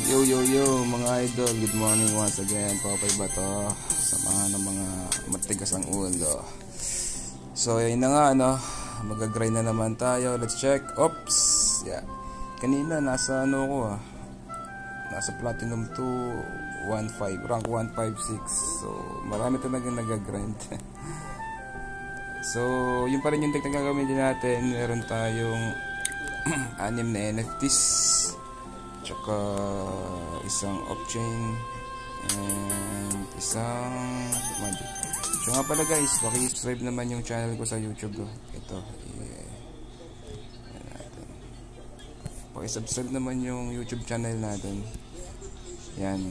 Yo mga idol, good morning once again. Popay ba to? Samahan ng mga matigas ang ulo. So yun na nga, mag-grind na naman tayo. Let's check. Oops, yeah. Kanina nasa ko nasa platinum 215, rank 156. So marami talagang nag-grind. So yun pa rin yung technique na gagawin natin. Meron tayong 6 na NFTs, tsaka isang off-chain and isang magic. So nga pala guys, paki-subscribe naman yung channel ko sa YouTube ko. Ito, paki-subscribe naman yung YouTube channel natin. Yan,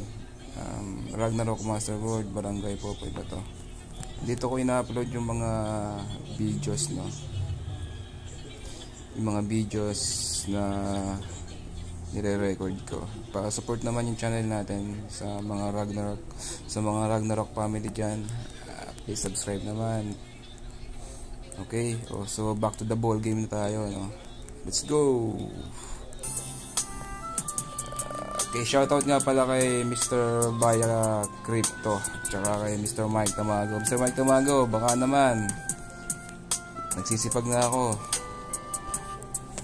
Ragnarok Master World, Barangay Popoy ba to. Dito ko ina-upload yung mga videos, yung mga videos na nire-record ko. Pa-support naman yung channel natin sa mga Ragnarok family dyan. Please subscribe naman. Okay, so back to the ball game na tayo, Let's go. Okay, shoutout nga pala kay Mr. Baya Crypto, tsaka kay Mr. Mike Tamago. Mr. Mike Tamago, baka naman nagsisipag na ako.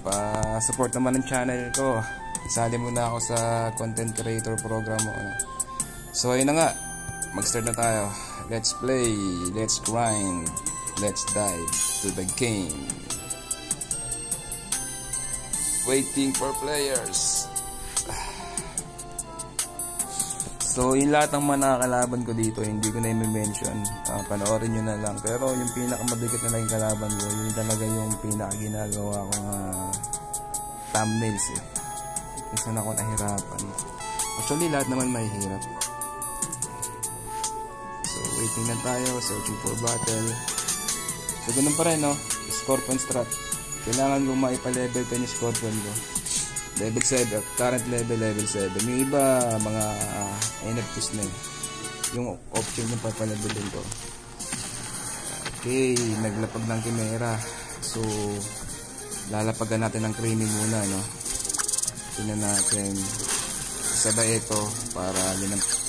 Pa-support naman ng channel ko. Isali muna ako sa content creator program mo. So ayun na nga, mag-start na tayo. Let's play, let's grind, let's dive to the game. Waiting for players. So yung lahat ng mga nakakalaban ko dito, hindi ko na i-mention, panoorin nyo na lang. Pero yung pinakamabigat na naging kalaban ko, yun talaga yung pinakaginagawa kong thumbnails Minsan ako nahirapan. Actually, lahat naman may hirap. So, waiting na tayo. Searching for battle. So, ganun pa rin, Scorpion strat. Kailangan kong maipa-level 10 yung Scorpion ko. Level 7. Current level 7. Yung iba, mga NFTs na yung option yung papalevelin ko. Okay, naglapag ng Chimera. So, lalapagan natin ng Creamy muna, Tingnan natin sabay ito para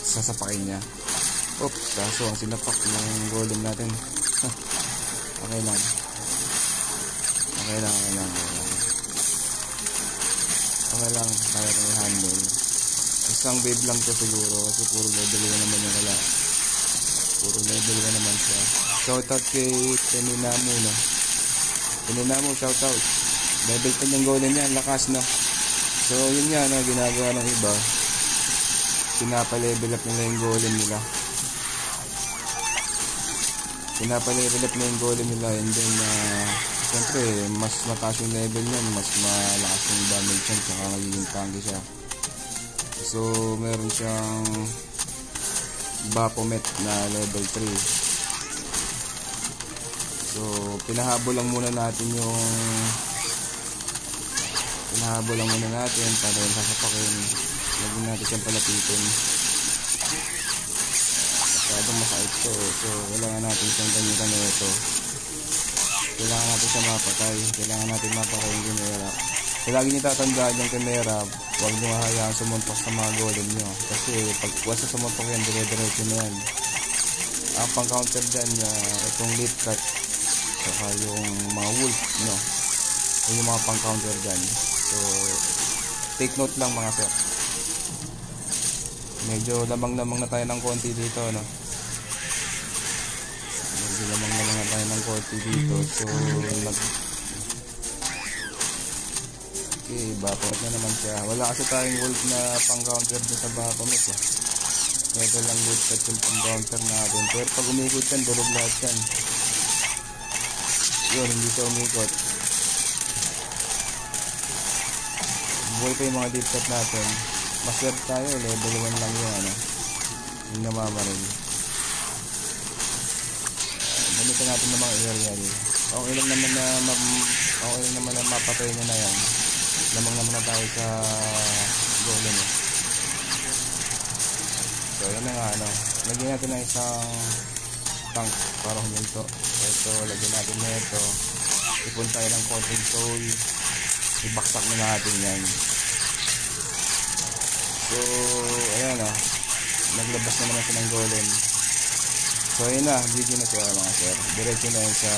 sasapakin niya. Oops, kaso ang sinapak ng golem natin. Okay lang. Kaya kong i-handle. Isang wave lang to siguro kasi puro level 1 naman yung wala. Puro level 1 naman siya. Shoutout kay Teninamo, Teninamo, shoutout. Level 10 yung golem niya, lakas, So yun nga, ginagawa ng iba, pinapa-level up nila yung golem nila. And then siyempre mas mataas yung level niya, mas malakas yung damage niya, saka magiging tanky siya. So meron siyang Baphomet na level 3. So pinahabol lang muna natin para yung sasapakin. Lagyan natin siyang palapitin. Masyadong masakit to. So kailangan natin siyang gamitan na ito. Kailangan natin siya mapatay. Kailangan natin mapatay yung Chimera. So lagi niyo tatandaan yung Chimera, huwag nyo hayaan sumuntok sa mga golem nyo. Kasi pag wasa sumuntok yan, dire-diretso na yan. Ang pang counter dyan, itong leaf cut, saka yung mga wolf, yung mga pang counter dyan. So take note lang mga sir. Medyo lamang-lamang na tayo ng konti dito, So okay, Baphomet na naman siya. Wala kasi tayong wolf na pang counter dun sa Baphomet, Ito lang loot cut yung pang counter natin. Pero pag umikot yan, durog lahat yan. Yun, hindi siya umikot. Buhay pa yung mga deep cut natin. Maswerte tayo, level 1 lang yung namamaril. Gamitin natin ng mga aerial. Okay lang naman na mapatay na yan. Lamang naman na tayo sa golem. So yun na nga, lagyan natin ng isang tank para huminto. Ito, lagyan natin na ito. Ipon tayo ng konting soul. Ibaksak na natin yan. So So, ayan o. Naglabas na naman siya ng golem. So, ayan na. GG na siya mga sir. Diretso na yun sa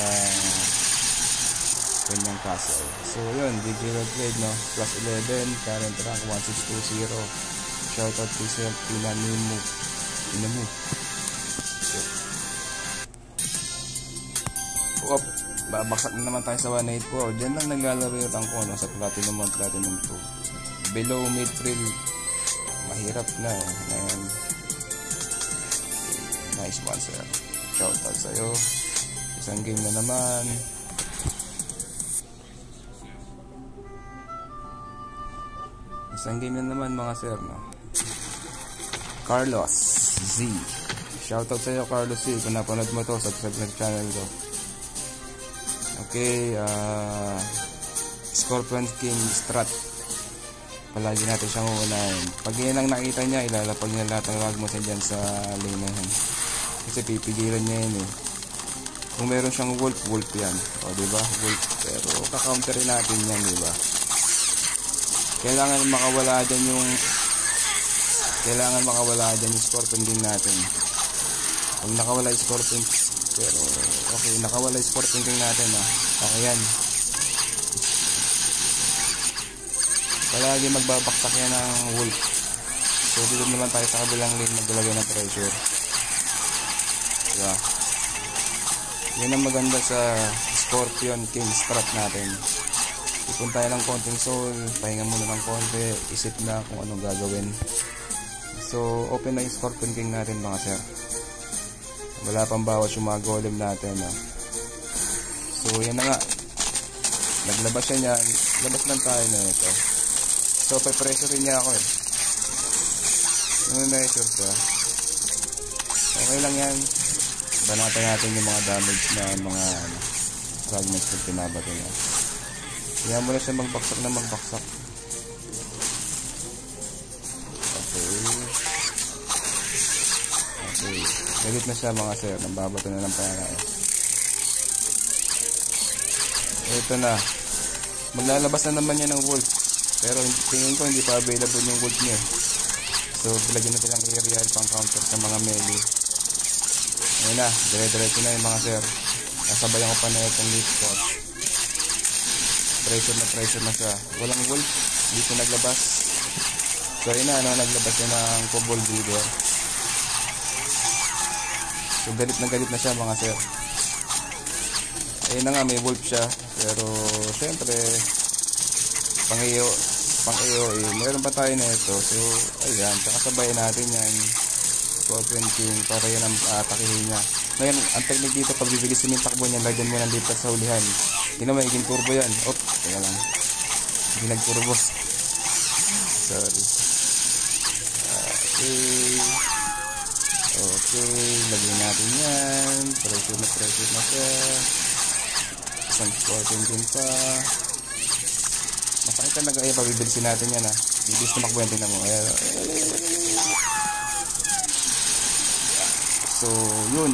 kanyang castle. So, yun. GG well played, no? Plus 11. Current rank 1620. Shoutout to Sir Pinanimu. So, babaksak na naman tayo sa 184. Diyan lang naglalaro yung tangko, no? Sa Platinum 1, Platinum 2. Below mid-thrill. Mahirap na. Ayan. Nice one, sir. Shoutout sa'yo. Isang game na naman. Isang game na naman mga sir, no? Carlos Z. Shoutout sa'yo, Carlos Z. Kung napanood mo to, subscribe na channel ko. Okay, Scorpion King Strat. Palagi natin siyang uunahin. Pag yan ang nakita niya, ilalapag niya lahat ng wag mo dyan sa lane na yan. Kasi pipigilan niya yun eh. Kung meron siyang wolf yan. O diba? Wolf. Pero kakounterin natin yan, diba? Kailangan makawala dyan yung Scorpion din natin. Pag nakawala yung Scorpion, pero okay, nakawala yung Scorpion King natin, ha. Okay yan. Palagi magbabaksak yan ng wolf. So dito naman tayo sa kabilang lane maglalagay ng pressure. Diba? Yan ang maganda sa Scorpion King strat natin. Ipon tayo ng konting soul, pahinga muna ng konti, isip na kung anong gagawin. So open na yung Scorpion King natin mga sir. Wala pang bawas yung mga golem natin, ha? So yan na nga. Naglabas siya niyan. Labas lang tayo na ito. So, pe-pressurein niya ako eh. Nung-pressure ka. Okay lang yan. Banatan natin yung mga damage na mga fragments na pinabato niya. Kaya mo na siya magbaksak na magbaksak. Okay. Okay. Galit na siya mga sir. Nambabato na ng pera eh. Ito na. Maglalabas na naman yan ng wolf. Pero tingin ko hindi pa available yung wolf niya. So bilagyan natin ang aerial pang counter sa mga melee. Ayun na, dire-diretso na yung mga sir. Nasabayan ko pa na itong lead spot. Pressure na siya. Walang wolf, hindi siya naglabas. So ayun na, naglabas siya ng Cobalt Breeder. So galit na siya mga sir. Ayun na nga, may wolf siya. Pero syempre pang-iyo meron pa tayo na ito. So ayan, tsaka sabayan natin yan Scorpion King para yan ang atakihin niya. Ngayon ang technique dito, pag bibilisin yung takbo niya, lagyan mo ng lipat sa hulihan. Hindi na magiging turbo yan. Teka lang, hindi nag-turbo. Sorry. Okay, lagyan natin yan. Pressure na siya. Isang Scorpion King pa. Masakit talaga. Ayan, pabibilisin natin yan, ha. Bibilis na makbuhan din na mo. Ayan. So, yun.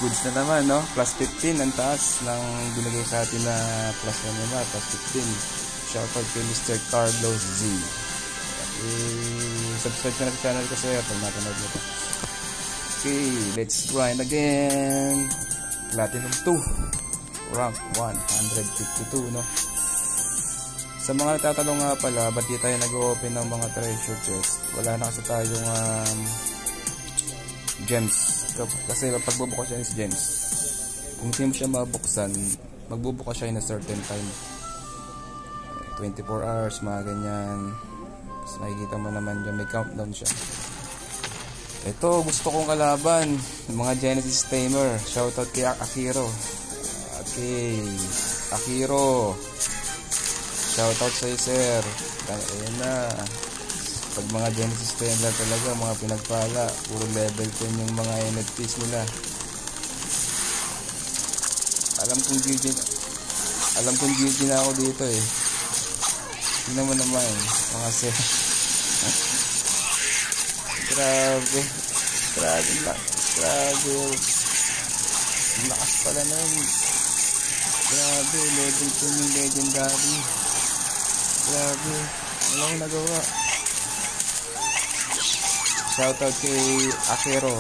Goods na naman, no? Plus 15 ang taas ng binigay sa atin na plus 1 naman. Plus 15. Shoutout kay Mr. Carlos Z. Subscribe ka na sa channel ko, sir. Pag napanood mo ito. Okay, let's grind again. Platinum 2. Rank 152, no? Sa mga natatanong nga pala, ba't di tayo nag-open ng mga treasure chest? Wala na kasi tayong gems. Kasi pagbubukas siya is gems. Kung hindi mo siya mabuksan, magbubukas siya in a certain time. 24 hours, mga ganyan. Tapos makikita mo naman dyan, may countdown siya. Ito, gusto kong kalaban. Mga Genesis Tamer. Shoutout kay Akiro. Okay, Akiro. Shoutout sa'yo, sir. Ayan na. Pag mga Genesis Tamer talaga, mga pinagpala, puro level 10 yung mga NFTs nila. Alam kong GG na ako dito eh. Tingnan mo naman, mga sir. Grabe. Lakas pala nun. Grabe, level 10 yung legendary. Grabe. Wala akong nagawa. Shoutout kay Akero.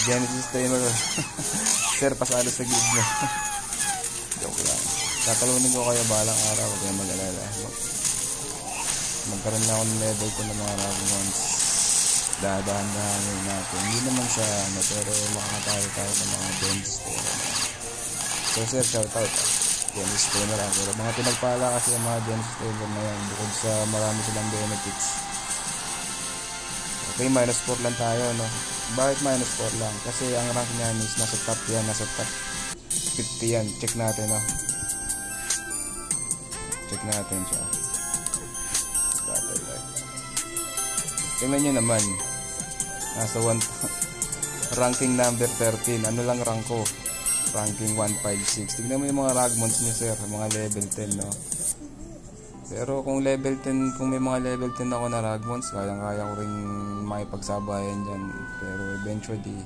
Genesis Tamer. Sir, pasalo sa gig mo. Joke lang. Tatalunin ko kayo balang araw. Huwag kayo mag-alala. Magkaroon na ako ng level ko ng mga Ragmons. Dadahan-dahanin natin. Hindi naman siya ano, pero makakatalo tayo ng mga Genesis Tamer. So sir, shoutout. Genesis Tamer Akero. Mga pinagpala kasi ang mga Genesis Tamer na yan. Bukod sa marami silang benefits. Okay, minus 4 lang tayo, no? Bakit minus 4 lang? Kasi ang rank niya is nasa top yan, nasa top 50 yan. Check natin, no? Check natin siya. Tingnan nyo naman. Nasa ranking number 13. Ano lang rank ko? Ranking 156. Tingnan mo yung mga Ragmons nyo, sir. Mga level 10, no? Pero kung level 10, kung may mga level 10 ako na Ragmons, kaya ko rin makipagsabayan dyan. Pero eventually,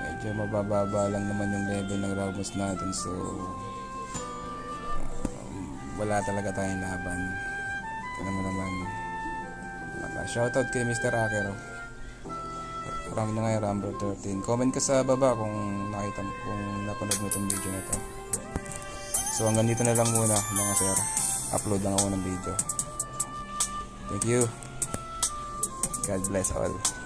medyo mabababa lang naman yung level ng Ragmons natin. So, wala talaga tayong laban. Tingnan mo naman. Shoutout kay Mr. Akero. Rank na ngayon, number 13. Comment ka sa baba kung nakita mo, kung napanood mo itong video na to. So hanggang dito na lang muna mga sir. Upload lang ako ng video. Thank you. God bless all.